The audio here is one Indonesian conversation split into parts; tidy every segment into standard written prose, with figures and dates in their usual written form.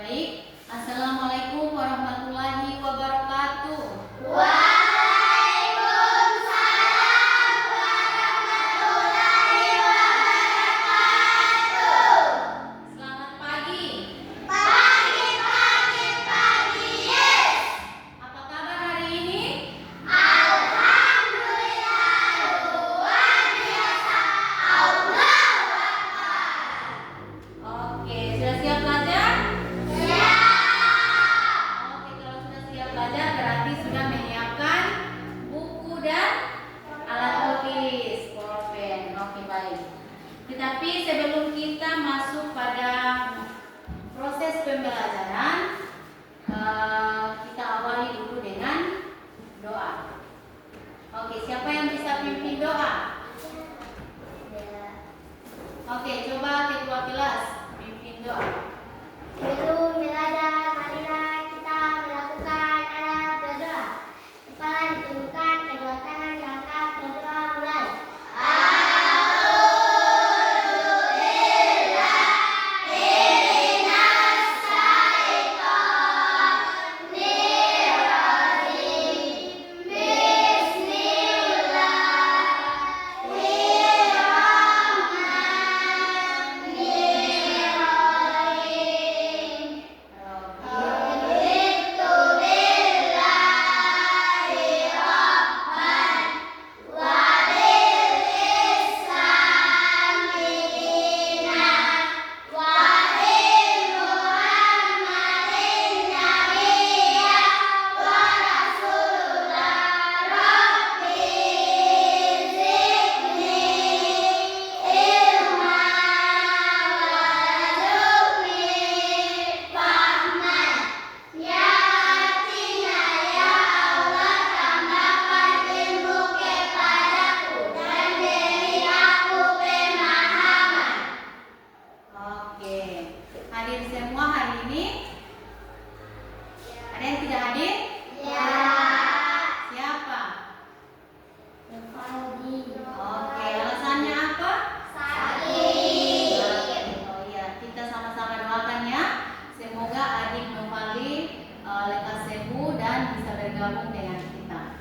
Baik, Assalamualaikum warahmatullahi wabarakatuh. Waalaikumsalam warahmatullahi wabarakatuh. Selamat pagi. Pagi, yes. Apa kabar hari ini? Alhamdulillah, luar biasa. Allahu Akbar. Oke, sudah siap belajar? Siap. Oke, kalau sudah siap belajar berarti sudah menyiapkan buku dan alat tulis, pulpen. Oke, baik. Tetapi sebelum kita masuk pada proses pembelajaran, kita awali dulu dengan doa. Oke, siapa yang bisa pimpin doa? Oke, coba ketua kelas pimpin doa. Sebelum belajar, marilah kita melakukan adab berdoa. Kepala ditundukkan, kedua tangan diangkat, berdoa mulai. Oke, hadir semua hari ini? Ada yang tidak hadir? Siapa? Oke, alasannya apa? Oh iya, kita sama-sama doakan ya. Semoga adik Novali lekas sembuh dan bisa bergabung dengan kita.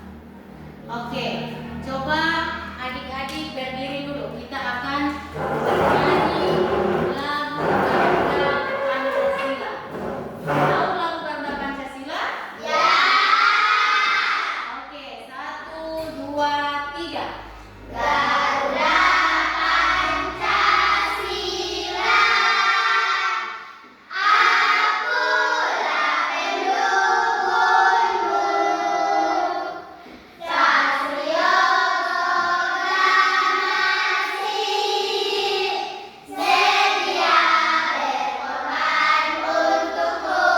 Oke, coba adik-adik berdiri dulu. Kita akan bernyanyi lagu Garuda Pancasila. Tahu lagu Garuda Pancasila? Oke, 1, 2, 3. Garuda Pancasila, akulah pendukungmu. Satrio proklamasi, setia berkorban untukmu.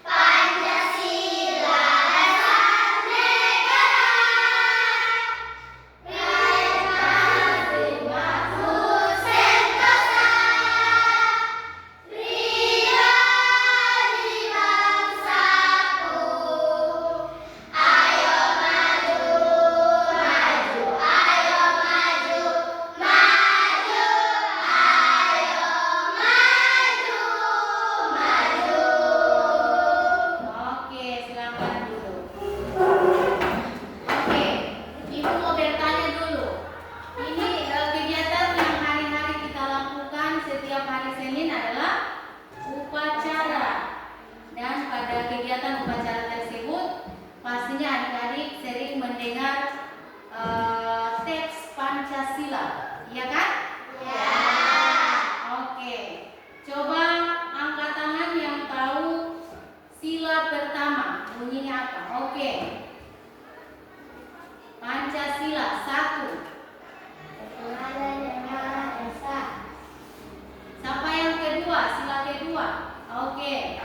Pancasila dasar negara, prestasi makmur sentosa, pribadi bangsaku. Ayo maju, maju, ayo maju, maju, ayo maju, maju. Oke, silakan dulu. Oke, Ibu mau bertanya dulu. Ini kegiatan yang hari-hari kita lakukan setiap hari Senin adalah upacara. Dan pada kegiatan upacara tersebut, pastinya adik-adik sering mendengar teks Pancasila, iya kan? Oke, coba angkat tangan yang tahu sila pertama bunyinya apa? Oke, Pancasila 1. Siapa yang kedua? Sila kedua. Oke.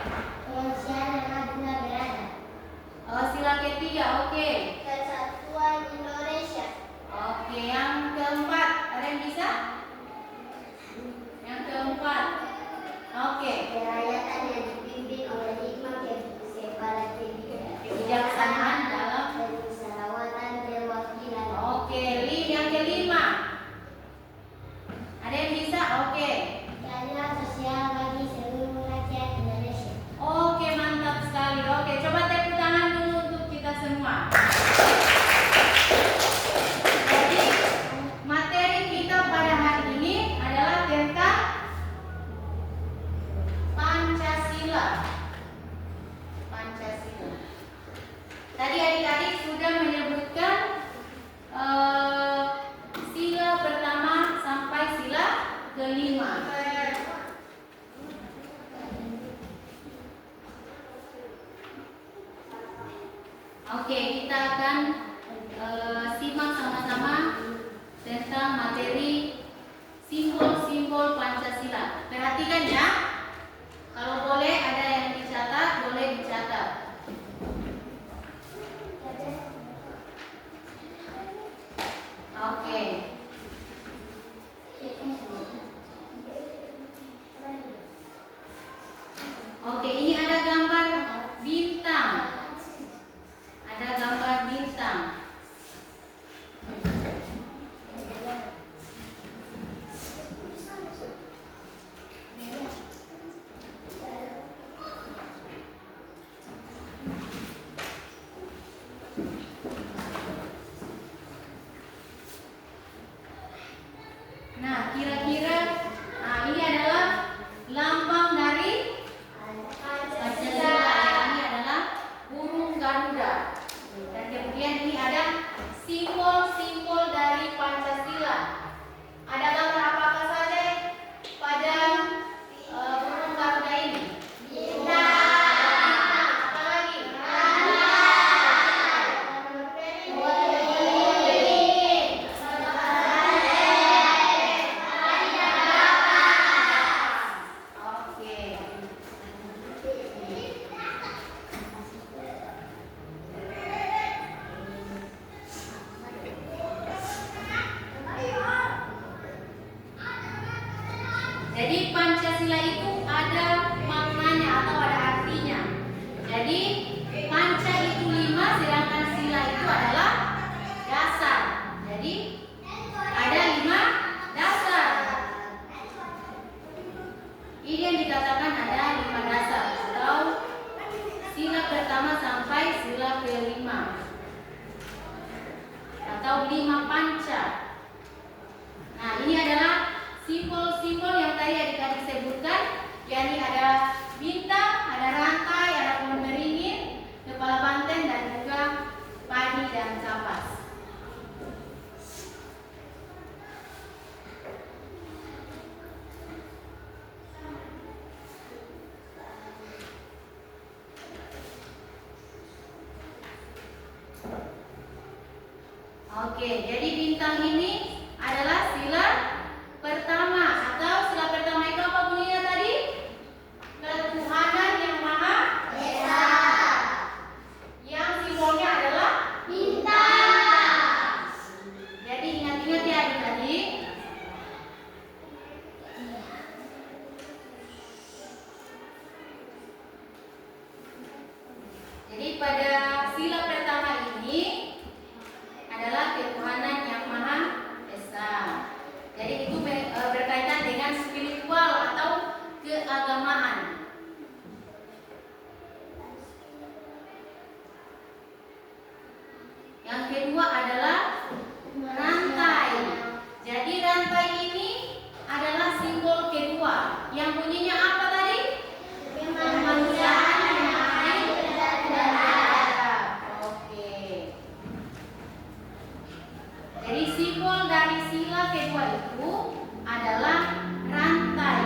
Sila ketiga. Oke. Kesatuan Indonesia. Oke, yang keempat. Ada yang bisa? Yang keempat. Oke. Kerakyatan yang dipimpin oleh hikmah Kebijaksanaan dalam. kemusyawaratan perwakilan. Oke, yang kelima. Ada yang bisa? Oke. Keadilan sosial bagi seluruh rakyat. adik-adik sudah menyebutkan sila pertama sampai sila kelima. Oke, kita akan simak sama-sama tentang materi simbol-simbol Pancasila. Perhatikan ya. Kalau boleh ada yang dicatat, boleh dicatat. Oke. Oke, ini ada gambar bintang. Ada gambar bintang. Nah, kira-kira ini adalah lambang dari Pancasila. Ini adalah burung Garuda. Dan kemudian ini ada simbol-simbol dari Pancasila. Ada gambar apa saja pada burung Garuda ini? Apa lagi? Oke. Jadi Pancasila itu ada maknanya atau ada artinya. Jadi panca itu 5, sedangkan sila itu adalah dasar. Jadi ada 5 dasar. Ini yang dikatakan ada 5 dasar atau sila pertama sampai sila kelima atau 5 panca. Nah, ini adalah simbol-simbol yang tadi adik-adik sebutkan, yakni ada bintang, ada rantai, ada pohon beringin, kepala banteng, dan juga padi dan kapas. Oke, jadi bintang ini adalah sila pertama atau sila pertama itu apa bunyinya tadi? Ketuhanan yang Maha Esa. Yang simbolnya adalah bintang. Jadi ingat-ingat ya adik-adik. Jadi pada sila pertama ini adalah ketuhanan yang Maha Esa. Jadi itu berkaitan dengan spiritual atau keagamaan. Yang kedua adalah rantai. Jadi rantai ini adalah simbol kedua. Yang bunyinya apa tadi? Kemanusiaan yang adil dan beradab. Oke. Jadi simbol dari sila kedua itu adalah rantai.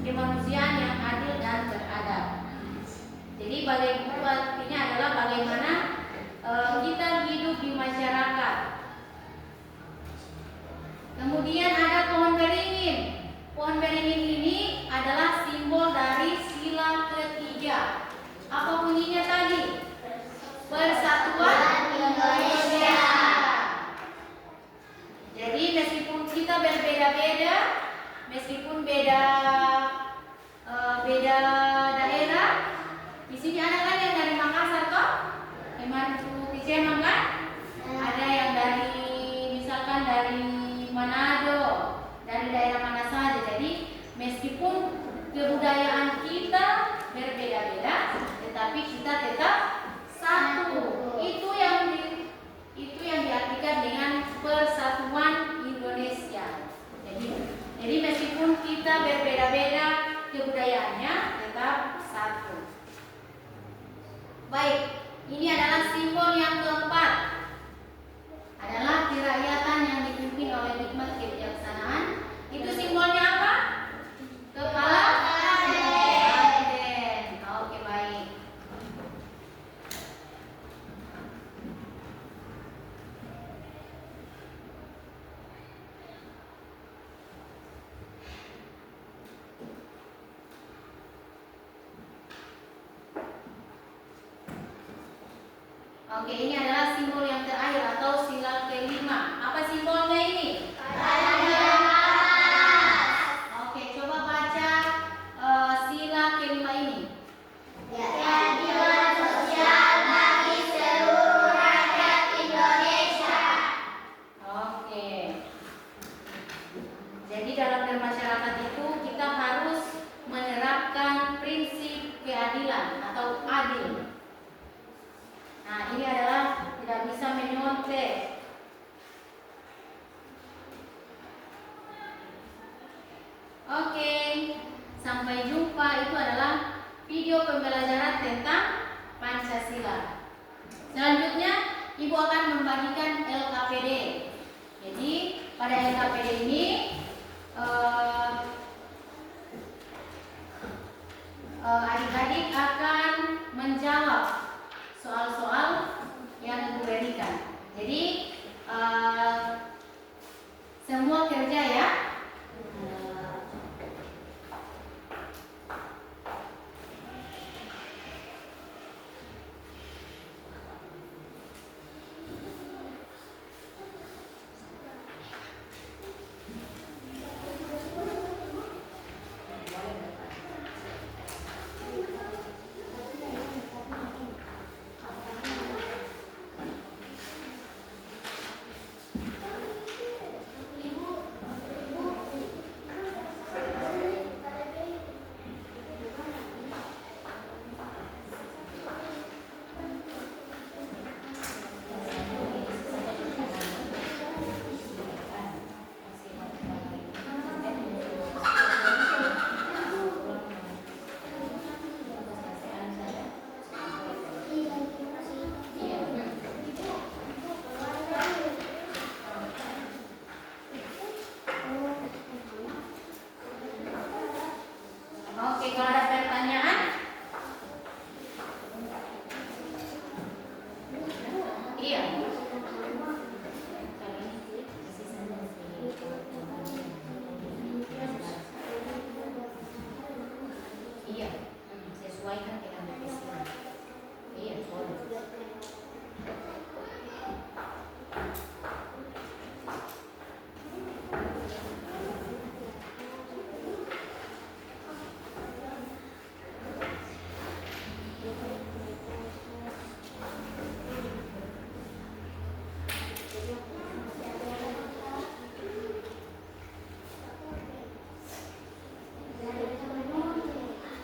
Kemanusiaan yang adil dan beradab. Jadi artinya adalah bagaimana kita hidup di masyarakat. Kemudian ada pohon beringin. Pohon beringin ini adalah simbol dari sila ketiga. Apa bunyinya tadi? Persatuan Indonesia. Jadi meskipun kita berbeda-beda, meskipun beda daerah, di sini ada kan yang dari Makassar toh, Emantu Kicemang kan? Ada yang dari misalkan dari Manado, dari daerah mana saja. Jadi meskipun kebudayaan kita berbeda-beda, tetapi kita tetap satu. Itu yang diartikan dengan persatuan Indonesia. Jadi meskipun kita berbeda-beda kebudayaannya, tetap satu. Oke, ini adalah simbol yang terakhir atau sila kelima. Apa simbolnya ini? Oke, coba baca sila kelima ini. Keadilan sosial bagi seluruh rakyat Indonesia. Oke. Jadi dalam bermasyarakat itu kita harus menerapkan prinsip keadilan atau adil. Nah, ini adalah tidak bisa menyontek. Oke, sampai jumpa. Itu adalah video pembelajaran tentang Pancasila. Selanjutnya, Ibu akan membagikan LKPD. Jadi, pada LKPD ini adik-adik akan menjawab soal-soal yang Ibu berikan. Jadi, semua kerja ya. Oke, kalau ada pertanyaan? Iya. Iya, sesuaikan dengan isinya. Iya, boleh.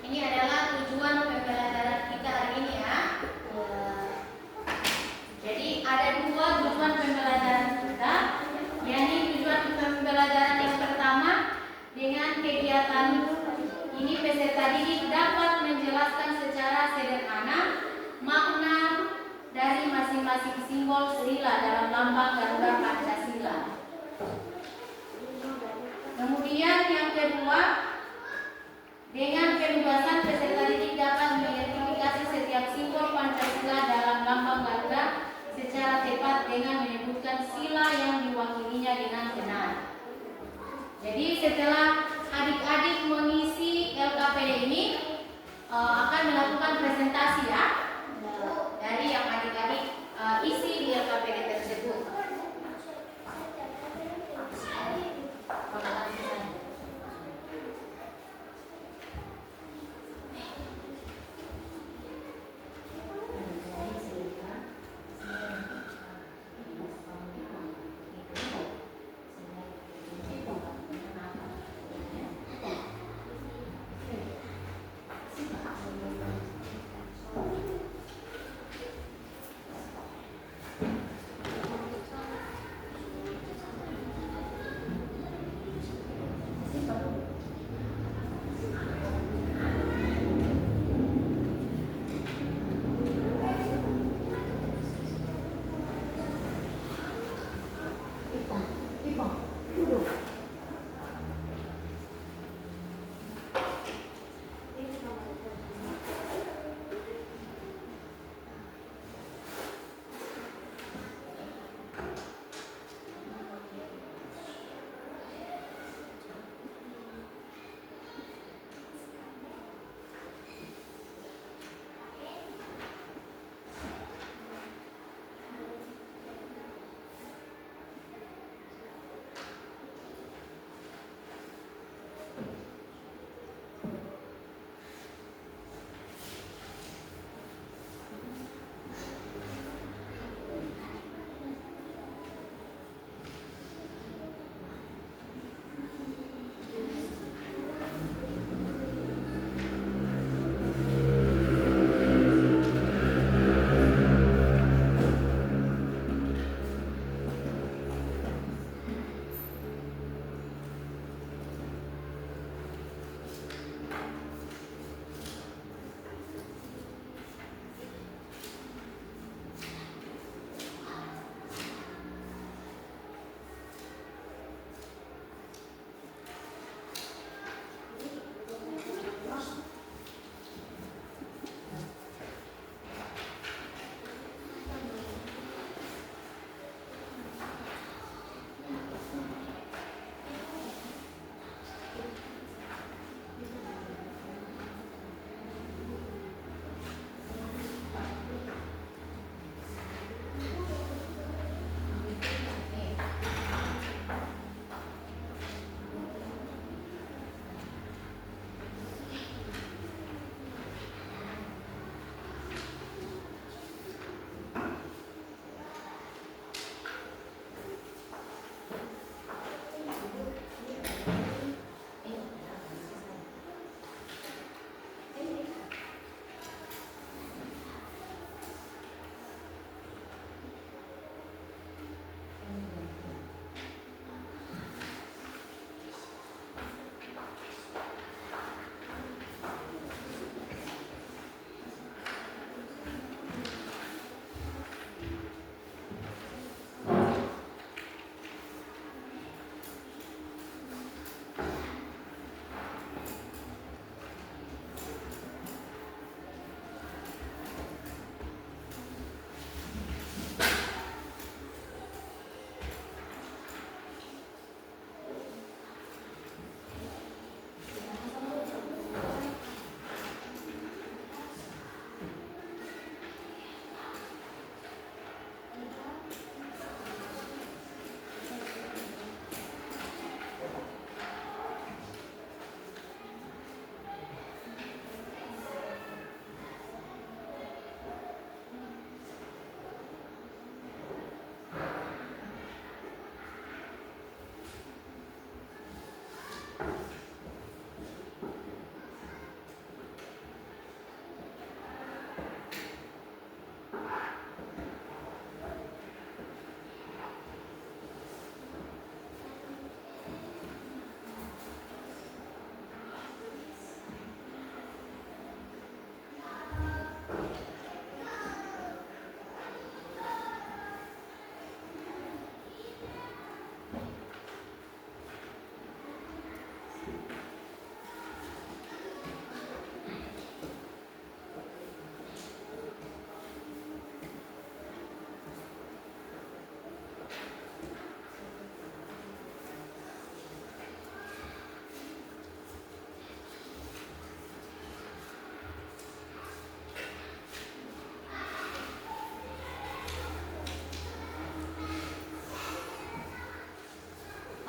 Ini adalah tujuan pembelajaran kita hari ini ya. Jadi ada dua tujuan pembelajaran kita. Yakni tujuan pembelajaran yang pertama, dengan kegiatan ini peserta didik dapat menjelaskan secara sederhana makna dari masing-masing simbol sila dalam lambang Garuda Pancasila. Kemudian yang kedua, dengan keluasan peserta didik dapat mengidentifikasi setiap simbol Pancasila dalam lambang Garuda secara tepat dengan menyebutkan sila yang diwakilinya dengan benar. Jadi setelah adik-adik mengisi LKPD ini akan melakukan presentasi ya dari yang adik-adik isi di LKPD tersebut.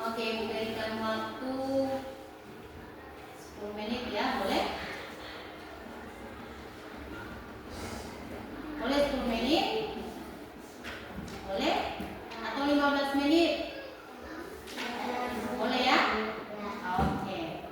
Oke, berikan waktu 10 menit ya, boleh? Boleh 10 menit? Boleh? Atau 15 menit? Boleh ya? Oke.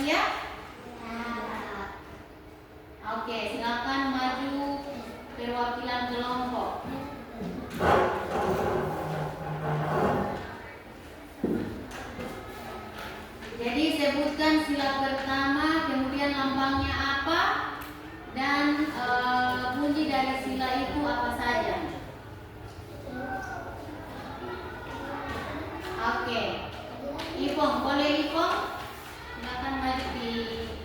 siap? Oke, silakan maju perwakilan kelompok. Jadi sebutkan sila pertama, kemudian lambangnya apa, dan bunyi dari sila itu apa saja. Oke, Ipong, boleh Ipong? Silakan maju di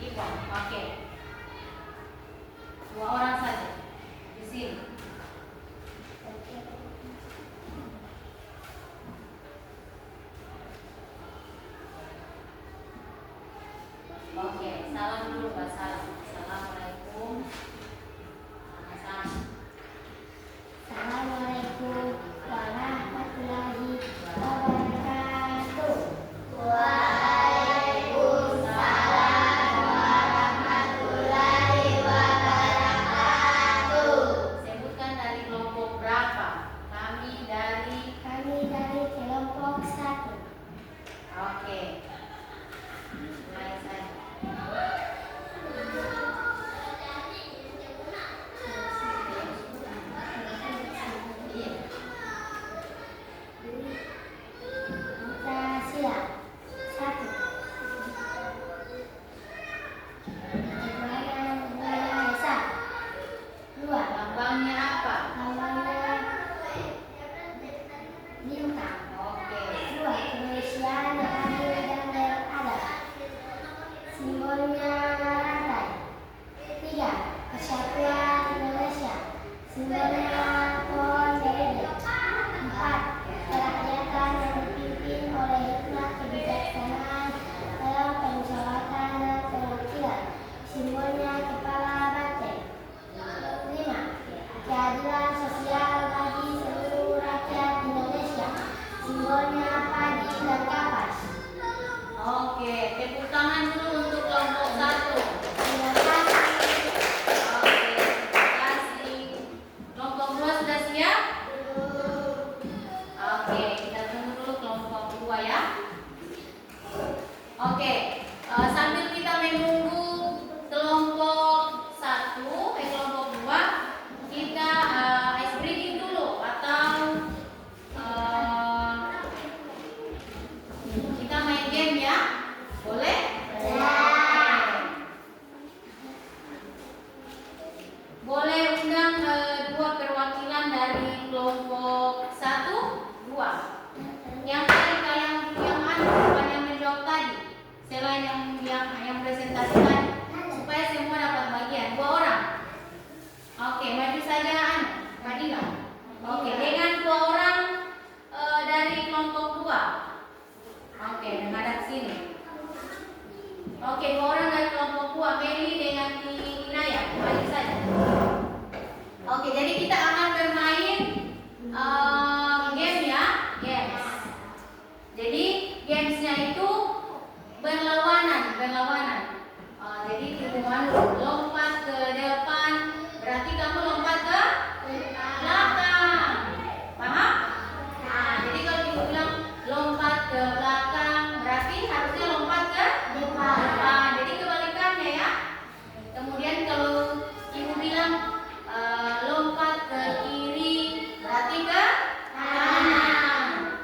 Ipong. Oke, 2 orang saja di sini. Oke, salam dulu Pak. Assalamualaikum. Assalamualaikum warahmatullahi wabarakatuh. Waalaikumsalam warahmatullahi wabarakatuh. Sebutkan dari kelompok berapa? Kami dari kelompok 1. Oke. Mulai saja. Sila 1. Esa 2. Lambangnya apa? Lambangnya bintang. Oke. 2. Kemanusiaan yang adil dan beradab. Simbolnya rantai. 3. Persatuan Indonesia. Simbolnya pohon beringin. 4. Kerakyatan yang dipimpin oleh hikmat kebijaksanaan dalam permusyawaratan dan perwakilan. Simbolnya kepala banteng. 5. Keadilan sosial bagi seluruh rakyat Indonesia. Simbolnya padi dan kapas. Oke, tepuk tangan dulu untuk kelompok 1. Terima kasih. Oke, terima kasih. Kelompok 2 sudah siap? Oke, kita tunggu dulu kelompok 2 ya. Oke, sambil kita menunggu kelompok 1, kelompok 2, kita ice breaking dulu atau kita main game ya? Boleh? Boleh undang 2 perwakilan dari kelompok 1, 2. Yang tadi yang bukan yang menjawab tadi, selain yang presentasi tadi, supaya semua dapat bagian. 2 orang. Oke, maju saja Madina. Oke, dengan 2 orang dari kelompok 2. Oke, menghadap sini. Oke, 2 orang dari kelompok 2, Meli dengan Inaya, maju saja. Oke, jadi kita akan bermain game ya, games. Jadi gamesnya itu berlawanan. Jadi hubungan lompat ke depan, berarti kamu lompat ke belakang. Paham? Nah, jadi kalau ibu bilang lompat ke belakang, berarti harusnya lompat ke depan. Jadi kebalikannya ya. Kemudian kalau ibu bilang lompat ke kiri, berarti ke kanan.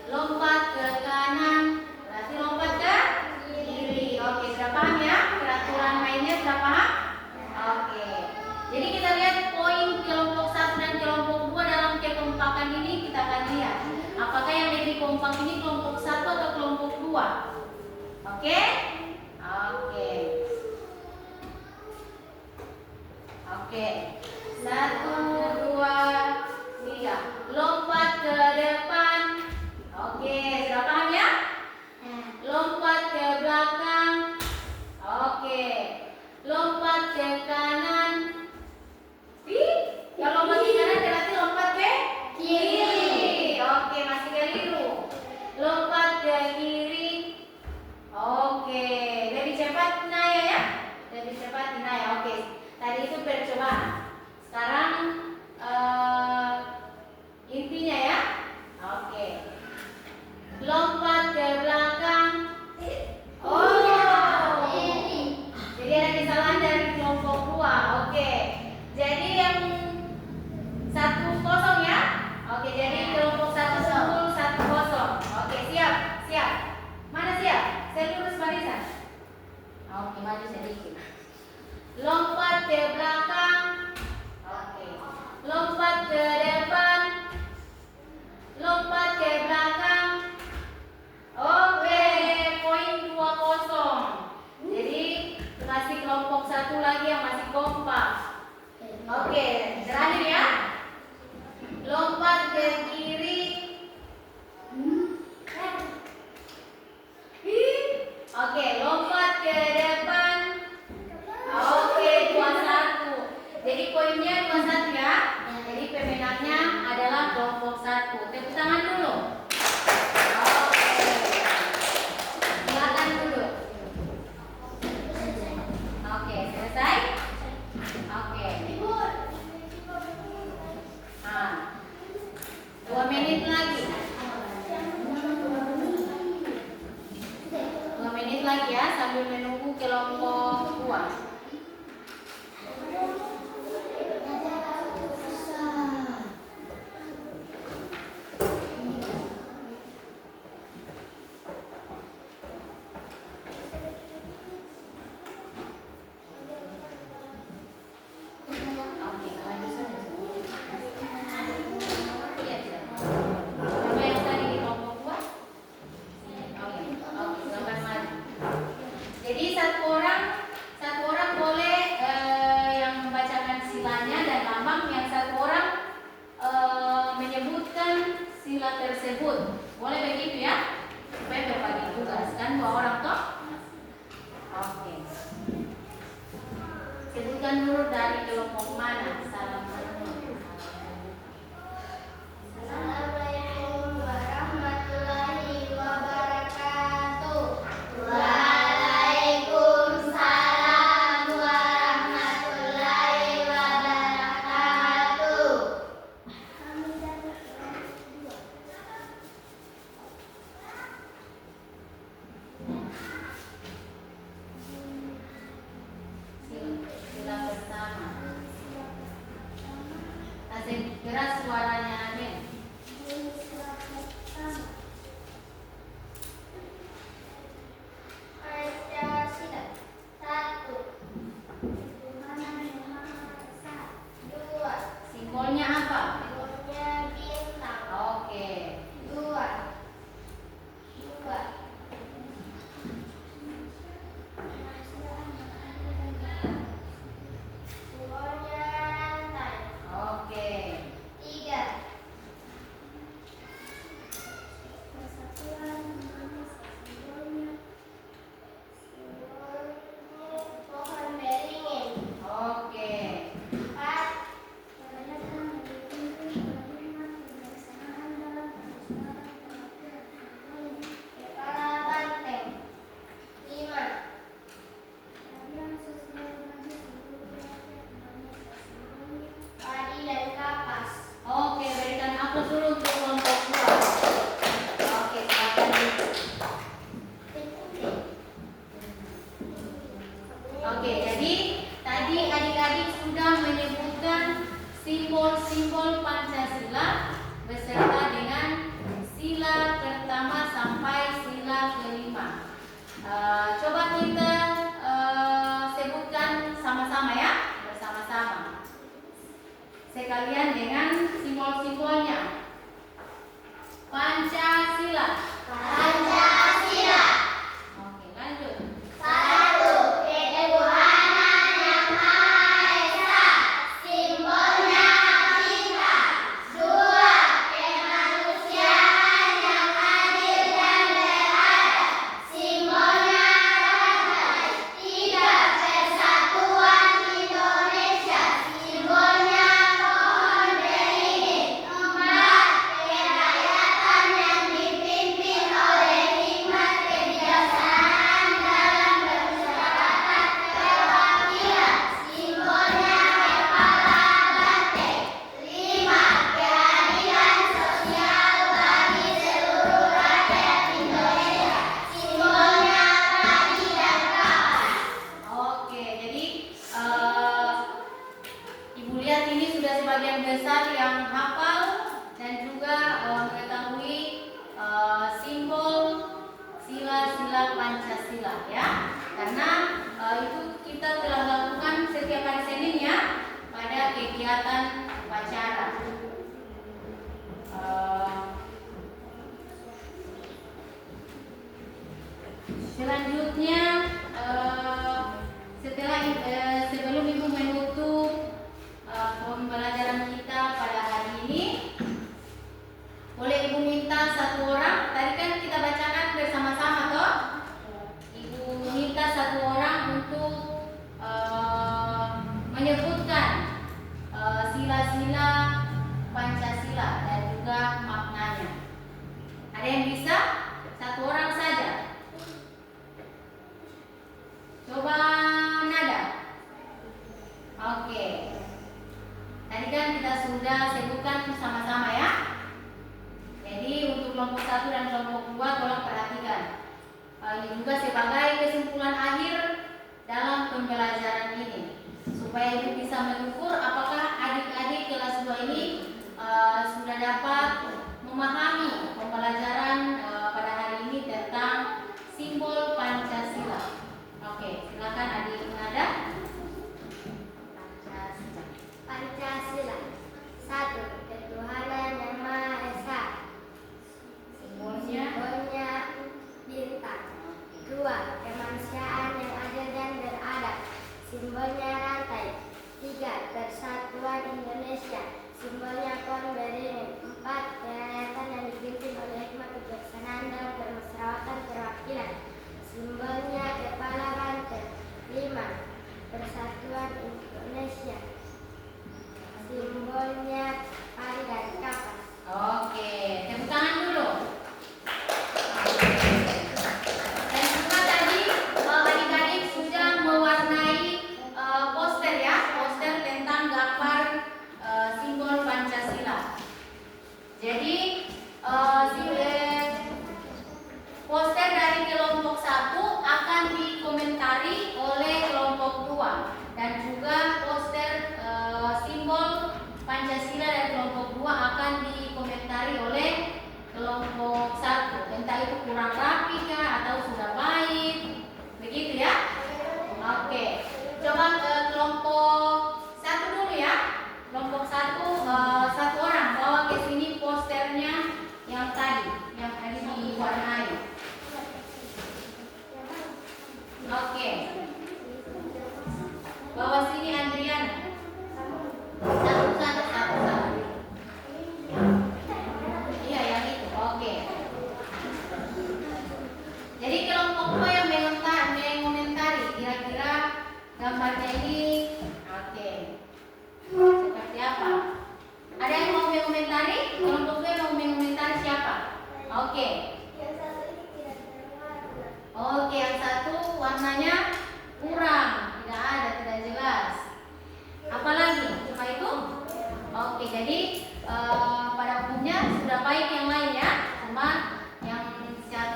Lompat ke kanan, berarti lompat ke kiri. Oke, sudah paham ya? Peraturan mainnya sudah paham? Oke. Jadi kita lihat poin kelompok 1 dan kelompok 2 dalam kekompakan ini, kita akan lihat apakah yang lebih kompak ini kelompok 1 atau kelompok 2. Oke? Oke. Oke. 1, 2, 3. Lompat ke depan. Oke, sudah paham ya? Lompat ke belakang. Oke. Lompat ke kanan. Yang lompat ke kanan berarti lompat ke kiri. Oke, masih keliru. Lompat ke kiri. Oke, lebih cepat Naya ya? Lebih cepat Naya. Oke. Tadi itu percobaan. Oke, maju sedikit. Lompat ke belakang. Oke. Lompat ke depan. Lompat ke belakang. Oke, poin 2-0. Jadi kasih kelompok satu lagi yang masih kompak. Oke, terakhir ya. Lompat ke kiri. Oke, lompat ke depan. Oke, 2-1. Jadi poinnya 2-1 ya. Jadi pemenangnya adalah kelompok 1. Tepuk tangan dulu. Oke. Silakan duduk. Oke, selesai? Oke. 2 menit lagi. 2 menit lagi ya sambil menunggu kelompok 2. Jadi satu orang boleh yang membacakan silanya dan lambang, yang satu orang menyebutkan sila tersebut. Boleh begitu ya? Supaya berbagi tugas kan 2 orang toh? Oke. Sebutkan dulu dari kelompok mana. Salam menurut. Assalamualaikum warahmatullahi wabarakatuh. Sila pertama. Kasih keras suaranya, amin. Pancasila. 1. Tuhan Yang Maha Esa. 2. Simbolnya apa? Simbolnya bintang. Oke. 2. Simbolnya rantai. Oke. 3. Persatuan Indonesia. Simbolnya pohon beringin. Oke. 4. Peradaban yang dipimpin beriman, kebersamaan dalam persaudaraan, pengabdian, kepala banteng. 5. Keadilan sosial bagi seluruh rakyat Indonesia. Simbolnya padi dan kapas. Oke, berikan aplaus dulu untuk kelompok 2. Oke, silakan duduk. Oke, jadi tadi adik-adik sudah menyebutkan simbol-simbol Pancasila beserta dengan sila pertama sampai sila kelima. Coba kita sebutkan sama-sama ya, bersama-sama. Sekalian dengan simbol-simbolnya. Pancasila. Pancasila. Oke, lanjut. 1. Ketuhanan Yang Maha Esa. Simbolnya bintang. 2. Kemanusiaan yang adil dan beradab. Simbolnya rantai. 3. Persatuan Indonesia. Simbolnya pohon beringin. 4. Kerakyatan yang dipimpin oleh itu kita telah lakukan setiap hari Senin ya pada kegiatan upacara. Selanjutnya sebelum Ibu menutup pembelajaran kita pada hari ini, boleh Ibu minta satu orang. Tadi kan kita bacakan bersama-sama toh. Ibu minta satu orang untuk menyebutkan sila-sila Pancasila dan juga maknanya. Ada yang bisa? Satu orang saja. Coba Nada. Oke. Tadi kan kita sudah sebutkan sama-sama ya. Jadi untuk kelompok 1 dan kelompok 2 tolong perhatikan. Ini juga sebagai kesimpulan akhir dalam pembelajaran ini, supaya Ibu bisa mengukur apakah adik-adik kelas 2 ini sudah dapat memahami pembelajaran pada hari ini tentang simbol Pancasila. Oke, silakan adik Nada. Pancasila. 1. Ketuhanan yang Maha Esa. Simbolnya bintang. 2. Kemanusiaan yang adil dan beradab. Simbolnya rantai. 3. Persatuan Indonesia. Simbolnya pohon beringin. 4. Kerakyatan yang dipimpin oleh hikmat kebijaksanaan dan permusyawaratan perwakilan. Simbolnya kepala banteng. 5. Persatuan Indonesia. Simbolnya pari dan kapas. Oke, tepuk tangan dulu. Dan juga tadi adik-adik sudah mewarnai poster ya, poster tentang gambar simbol Pancasila. Jadi poster dari kelompok 1 akan dikomentari oleh kelompok 2 dan juga poster simbol Pancasila dari kelompok 2 akan dikomentari oleh kelompok 1. Entah itu kurang rapi kah atau sudah baik, begitu ya. Oke, coba kelompok 1 dulu ya. Kelompok 1 satu orang bawa ke sini posternya yang tadi diwarnai. Oke, bawa sini Andrian. Satu. Iya yang itu. Oke. Jadi kelompok 2 yang mengomentari kira-kira gambarnya ini. Oke. Seperti apa? Ada yang mau mengomentari? Kelompok 2 mau mengomentari siapa? Oke. Oke, yang satu warnanya kurang, tidak ada, tidak jelas. Apalagi? Cuma itu? Oke, jadi pada umumnya sudah baik yang lain ya, cuma yang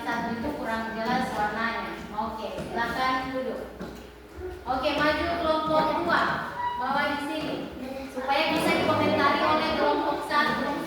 satu itu kurang jelas warnanya. Oke, silakan duduk. Oke, maju kelompok 2, bawa di sini supaya bisa dikomentari oleh kelompok 1.